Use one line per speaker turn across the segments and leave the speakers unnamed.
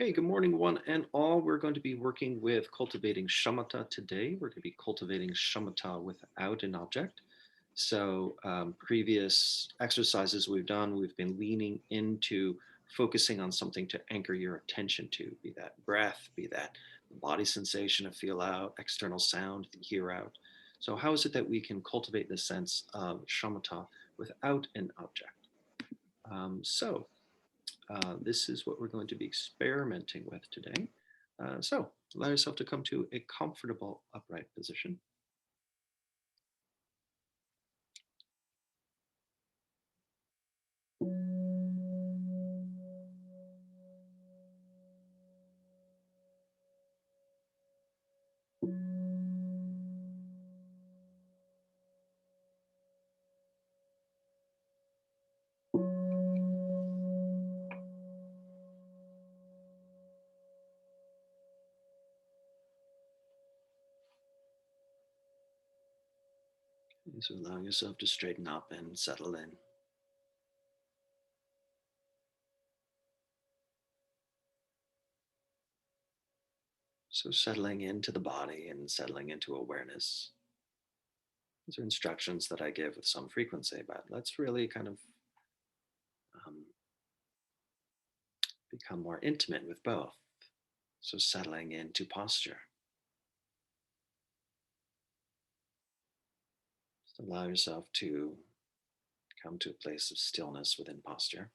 Okay, good morning, one and all. We're going to be working with cultivating shamatha today. We're going to be cultivating shamatha without an object. So, previous exercises we've done, we've been leaning into focusing on something to anchor your attention to, be that breath, be that body sensation of feel out, external sound, the hear out. So, how is it that we can cultivate the sense of shamatha without an object? This is what we're going to be experimenting with today. So allow yourself to come to a comfortable upright position. So allowing yourself to straighten up and settle in. So settling into the body and settling into awareness. These are instructions that I give with some frequency, but let's really kind of um, become more intimate with both. So settling into posture. Just allow yourself to come to a place of stillness within posture.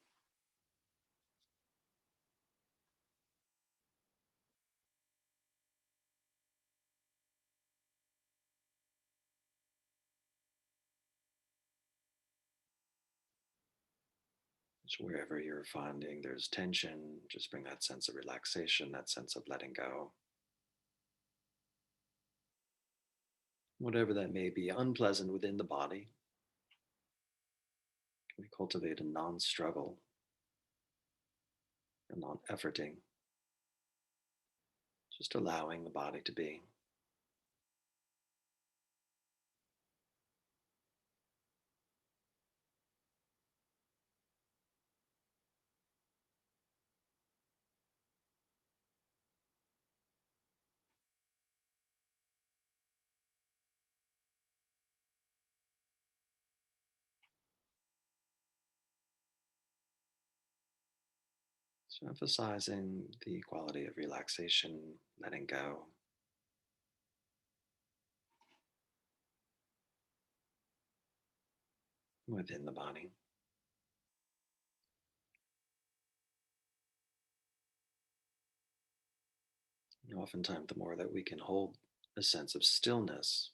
So wherever you're finding there's tension, just bring that sense of relaxation, that sense of letting go. Whatever that may be unpleasant within the body, can we cultivate a non-struggle, a non-efforting, just allowing the body to be. So emphasizing the quality of relaxation, letting go, within the body. And oftentimes, the more that we can hold a sense of stillness,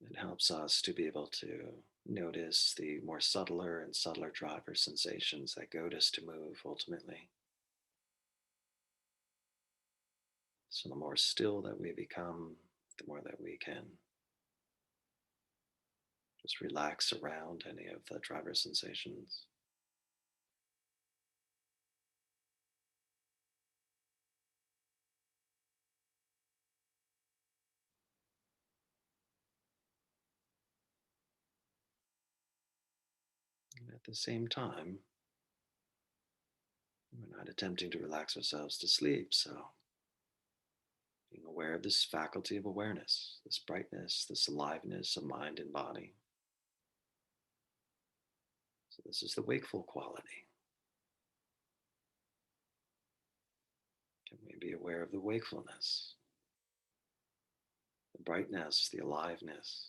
it helps us to be able to notice the more subtler and subtler driver sensations that goad us to move ultimately. So the more still that we become, the more that we can just relax around any of the driver sensations. And at the same time, we're not attempting to relax ourselves to sleep. So being aware of this faculty of awareness, this brightness, this aliveness of mind and body. So this is the wakeful quality. Can we be aware of the wakefulness, the brightness, the aliveness?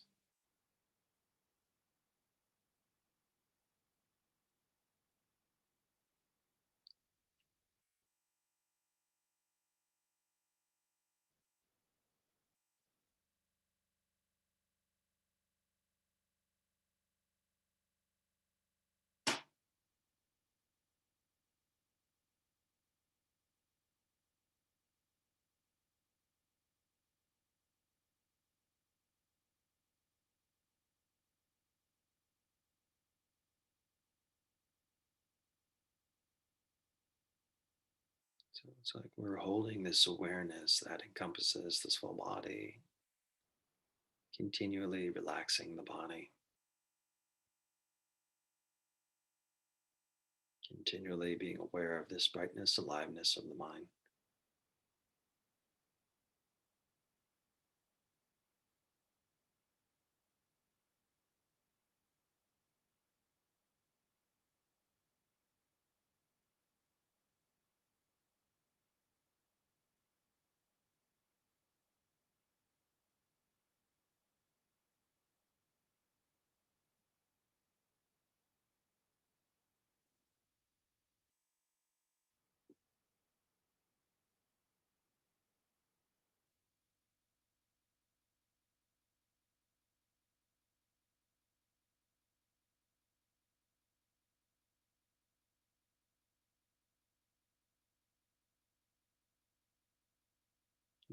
So it's like we're holding this awareness that encompasses this full body, continually relaxing the body, Continually being aware of this brightness, aliveness of the mind.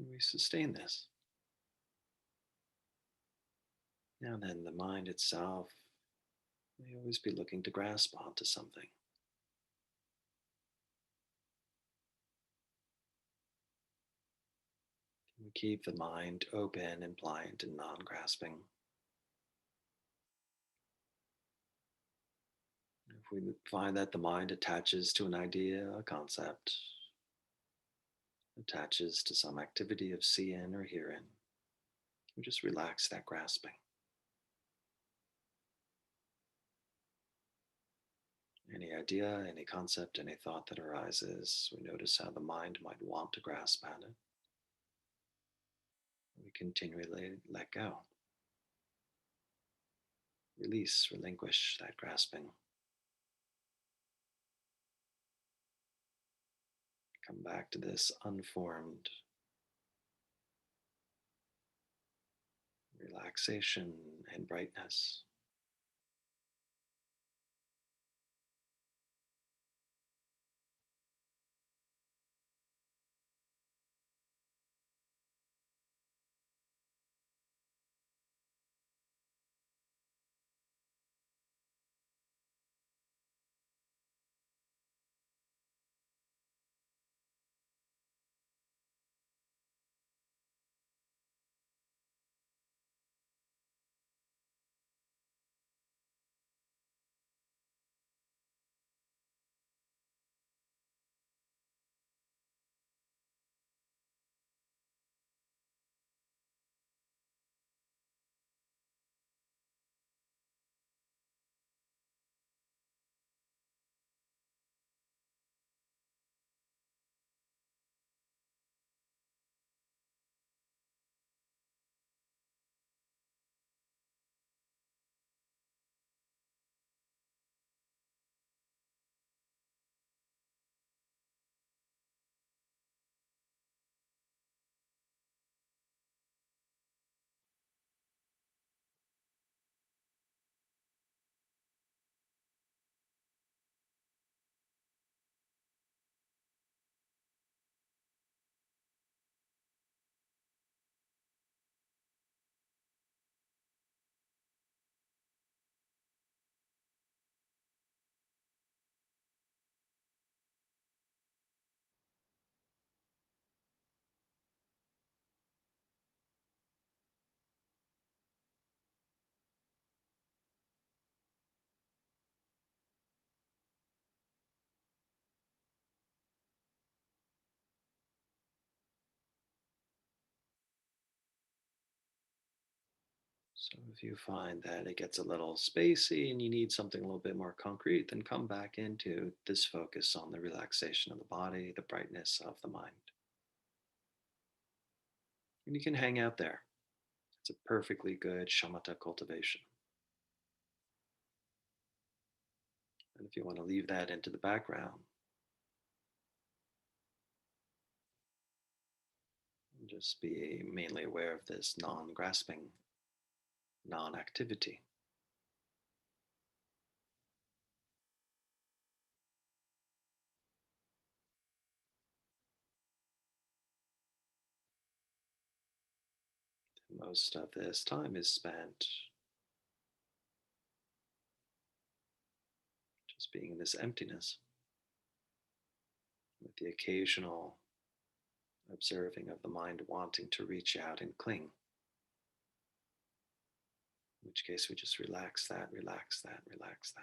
And we sustain this. Now then, the mind itself may always be looking to grasp onto something. We keep the mind open and pliant and non grasping. If we find that the mind attaches to an idea, a concept, attaches to some activity of seeing or hearing, we just relax that grasping. Any idea, any concept, any thought that arises, we notice how the mind might want to grasp at it. We continually let go, release, relinquish that grasping. Come back to this unformed relaxation and brightness. So if you find that it gets a little spacey and you need something a little bit more concrete, then come back into this focus on the relaxation of the body, the brightness of the mind. And you can hang out there. It's a perfectly good shamatha cultivation. And if you want to leave that into the background, just be mainly aware of this non grasping, non activity. Most of this time is spent just being in this emptiness with the occasional observing of the mind wanting to reach out and cling. In which case, we just relax that, relax that, relax that.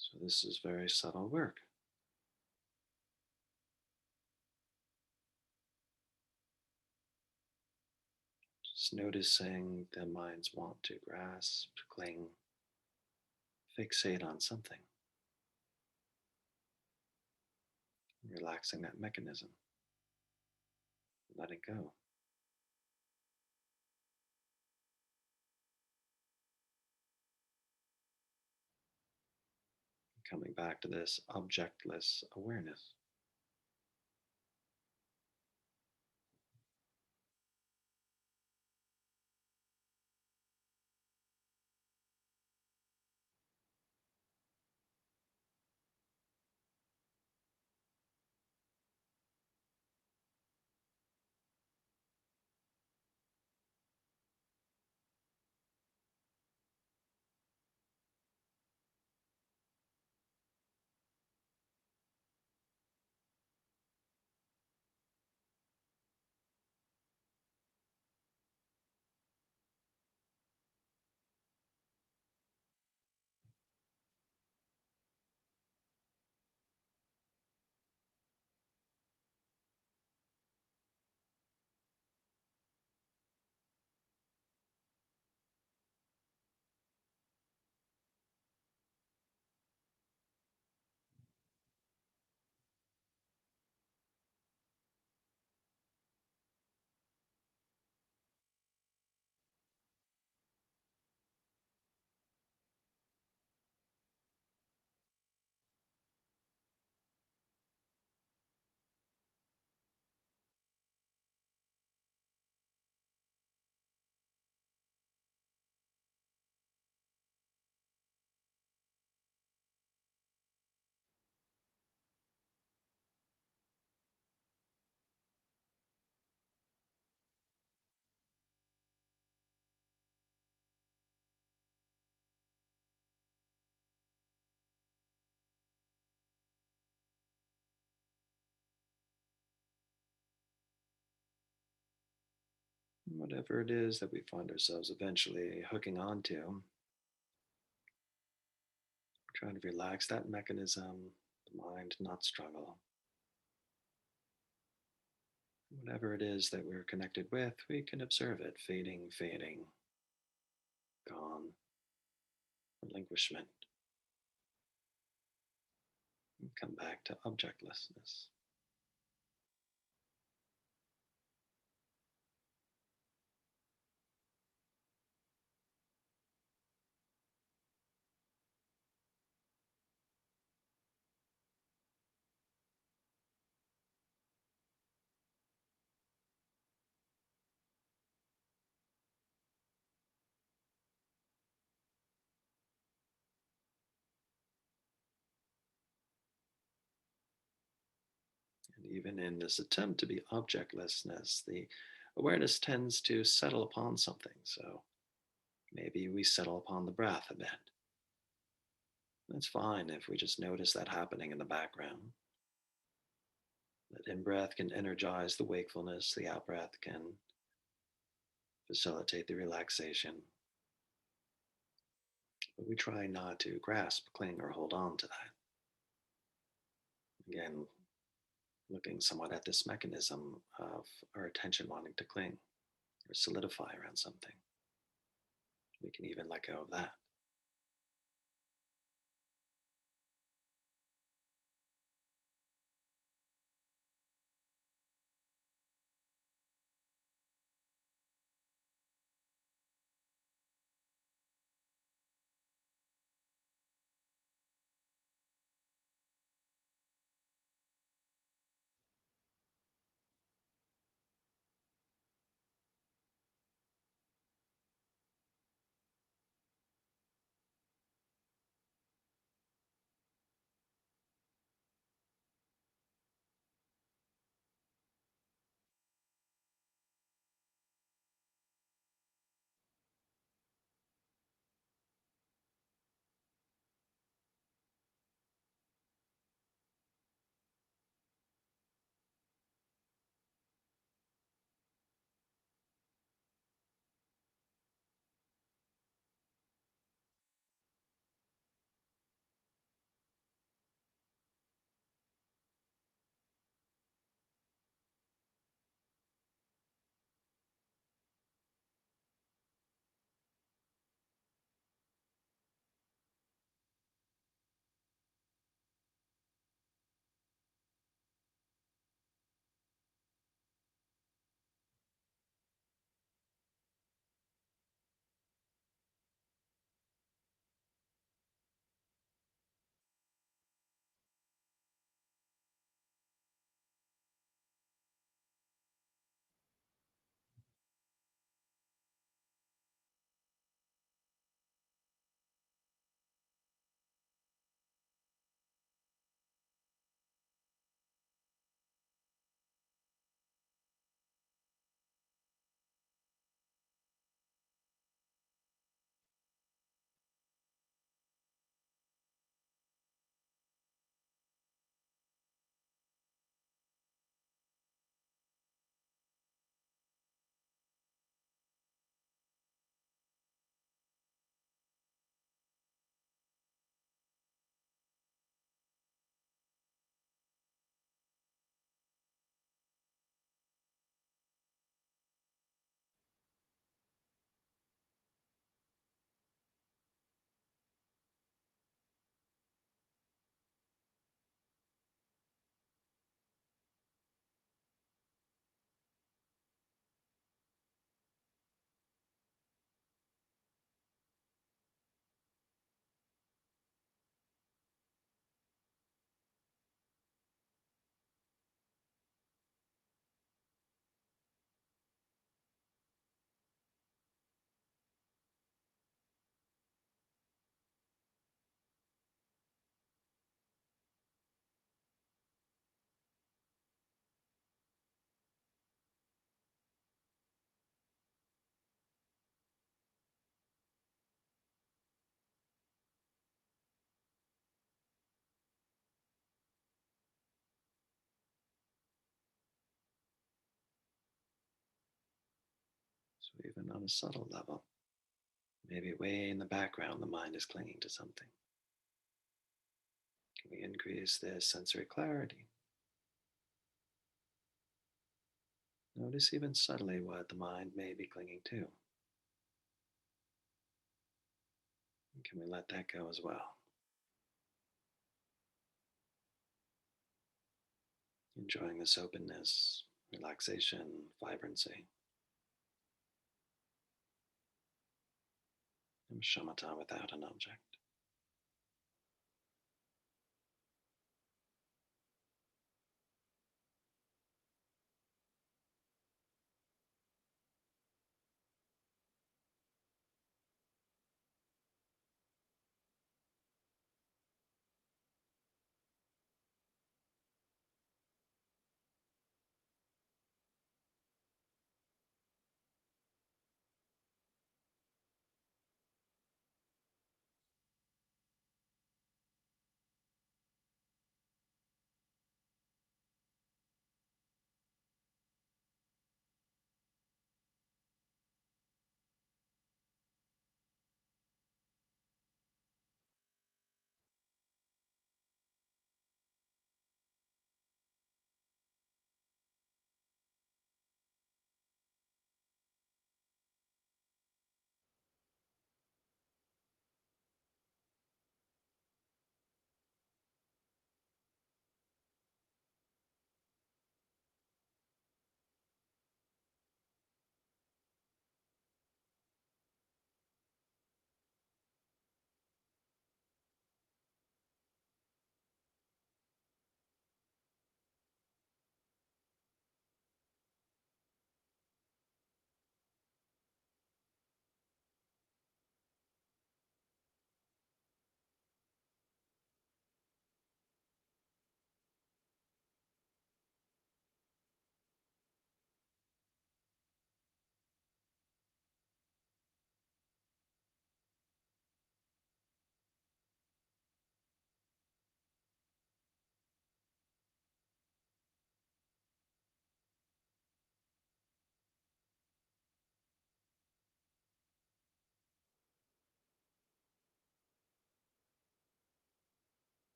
So, this is very subtle work. Just noticing the mind's want to grasp, cling, fixate on something, relaxing that mechanism, letting go, coming back to this objectless awareness. Whatever it is that we find ourselves eventually hooking onto, trying to relax that mechanism, the mind not struggle. Whatever it is that we're connected with, we can observe it fading, fading, gone, relinquishment, and come back to objectlessness. And even in this attempt to be objectlessness, the awareness tends to settle upon something. So maybe we settle upon the breath a bit. That's fine if we just notice that happening in the background. That in breath can energize the wakefulness, the out breath can facilitate the relaxation. But we try not to grasp, cling, or hold on to that. Again, looking somewhat at this mechanism of our attention wanting to cling or solidify around something. We can even let go of that. Even on a subtle level, maybe way in the background, the mind is clinging to something. Can we increase this sensory clarity? Notice even subtly what the mind may be clinging to. Can we let that go as well? Enjoying this openness, relaxation, vibrancy, and shamatha without an object.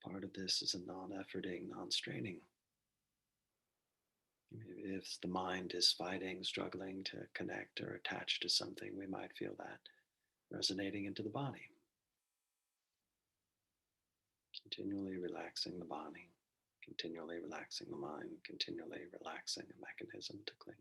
So part of this is a non-efforting, non-straining. Maybe if the mind is fighting, struggling to connect or attach to something, we might feel that resonating into the body. Continually relaxing the body, continually relaxing the mind, continually relaxing a mechanism to cling.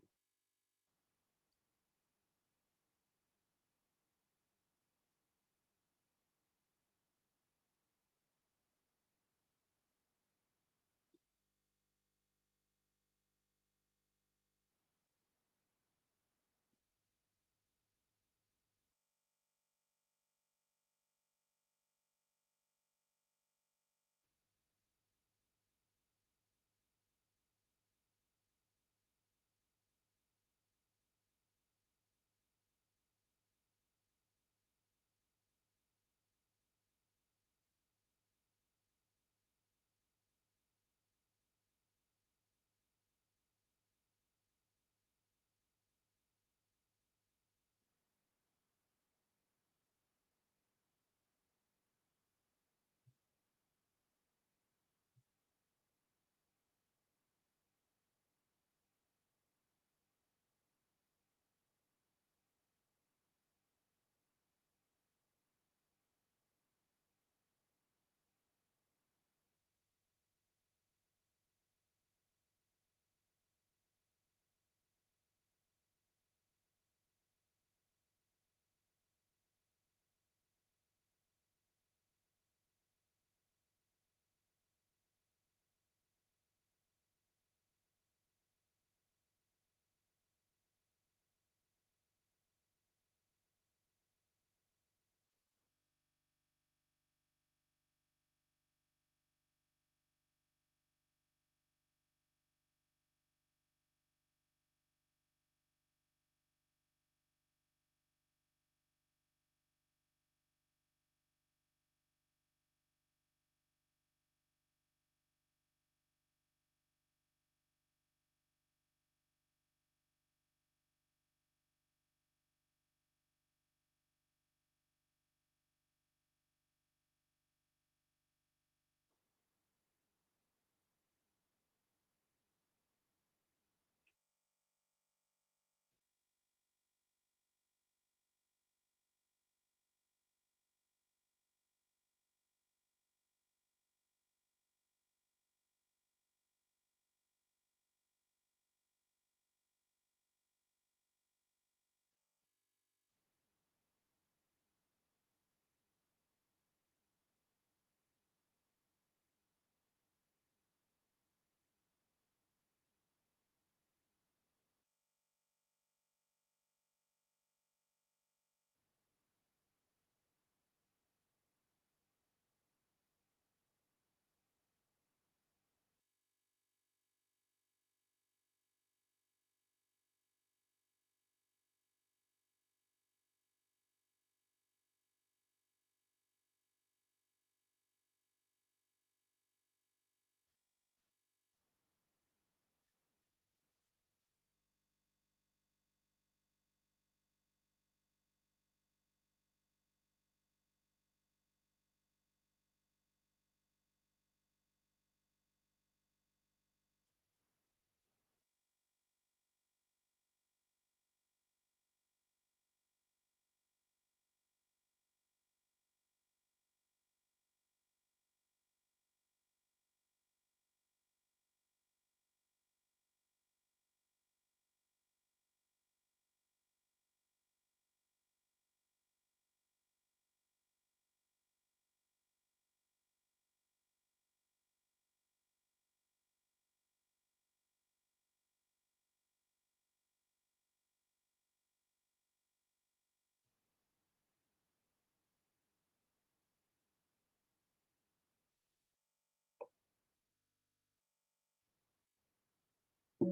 Okay.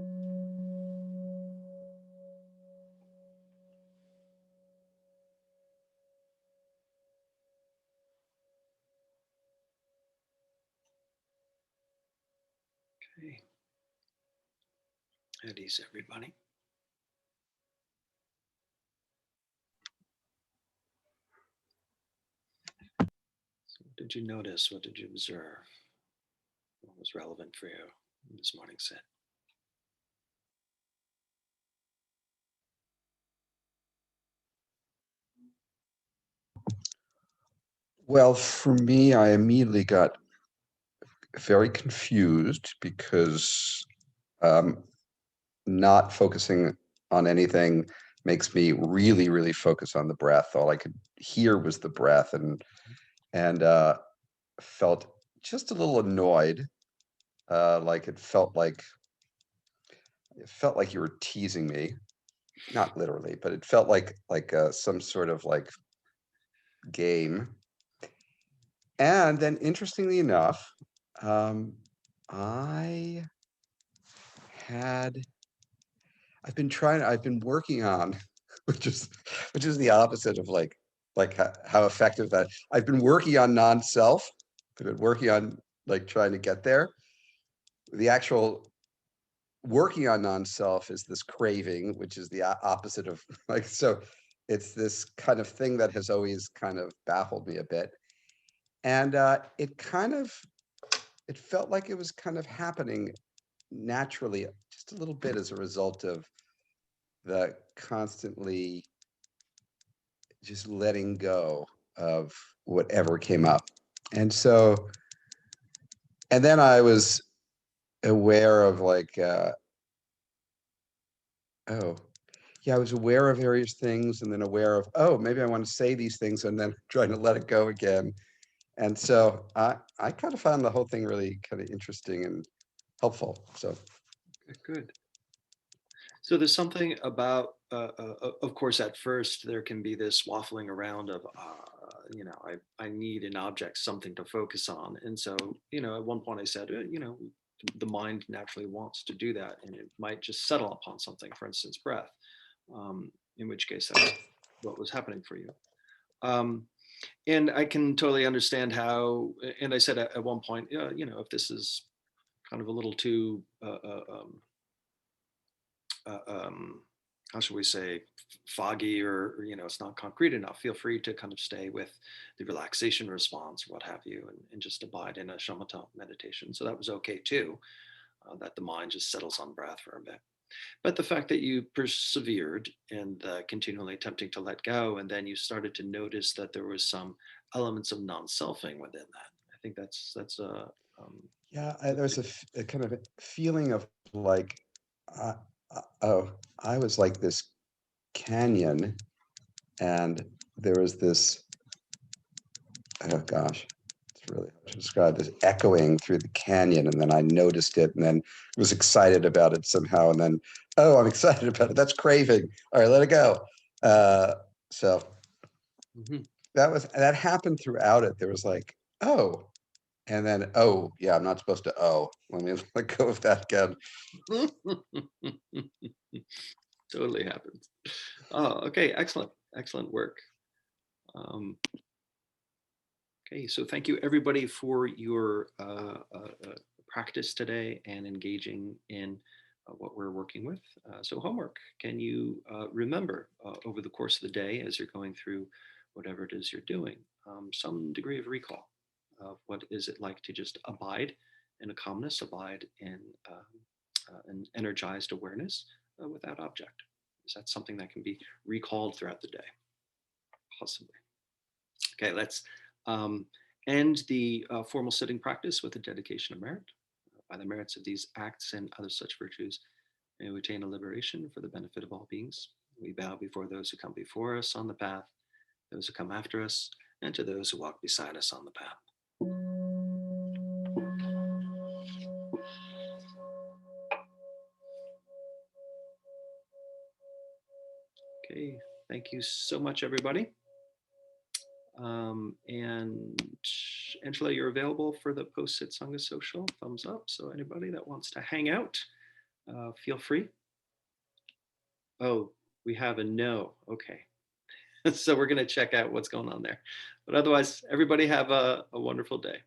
At ease, everybody. So what did you notice? What did you observe? What was relevant for you in this morning's sit?
Well, for me, I immediately got very confused because not focusing on anything makes me really, really focus on the breath. All I could hear was the breath, and felt just a little annoyed. Like it felt like you were teasing me, not literally, but it felt like some sort of like game. And then, interestingly enough, I had I've been working on, which is the opposite of like how effective that. I've been working on non-self. I've been working on like trying to get there. The actual working on non-self is this craving, which is the opposite of like, so it's this kind of thing that has always kind of baffled me a bit. And it felt like it was kind of happening naturally, just a little bit as a result of the constantly just letting go of whatever came up. And so, and then I was aware of like, oh, yeah, I was aware of various things and then aware of, oh, maybe I want to say these things and then trying to let it go again. And so I kind of found the whole thing really kind of interesting and helpful. So,
Good. So there's something about, of course, at first there can be this waffling around of, I need an object, something to focus on. And so, at one point I said, the mind naturally wants to do that, and it might just settle upon something, for instance, breath, in which case that's what was happening for you. And I can totally understand how, and I said at one point, if this is kind of a little too, how should we say, foggy, or it's not concrete enough, feel free to kind of stay with the relaxation response or what have you, and just abide in a shamatha meditation. So that was okay too, that the mind just settles on breath for a bit. But the fact that you persevered and continually attempting to let go, and then you started to notice that there was some elements of non-selfing within that. I think that's
yeah, there's a kind of a feeling of like, uh, oh, I was like this canyon, and there was this, oh gosh, it's really hard to describe, this echoing through the canyon, and then I noticed it and then was excited about it somehow, and then, oh, I'm excited about it, that's craving, all right, let it go. So
mhm.
that happened throughout it. There was like, oh, and then, oh yeah, I'm not supposed to, oh, let me let go of that again.
Totally happens. Oh, okay, excellent work. Okay, so thank you everybody for your practice today and engaging in what we're working with. So homework, can you remember over the course of the day as you're going through whatever it is you're doing, some degree of recall of what is it like to just abide in a calmness, abide in an energized awareness without object? Is that something that can be recalled throughout the day? Possibly. Okay, let's um, end the formal sitting practice with a dedication of merit. By the merits of these acts and other such virtues, may we attain a liberation for the benefit of all beings. We bow before those who come before us on the path, those who come after us, and to those who walk beside us on the path. Okay, thank you so much, everybody. And Angela, you're available for the post-sit Sangha social, thumbs up. So anybody that wants to hang out, feel free. Oh, we have a no. Okay. So we're going to check out what's going on there. But otherwise, everybody have a wonderful day.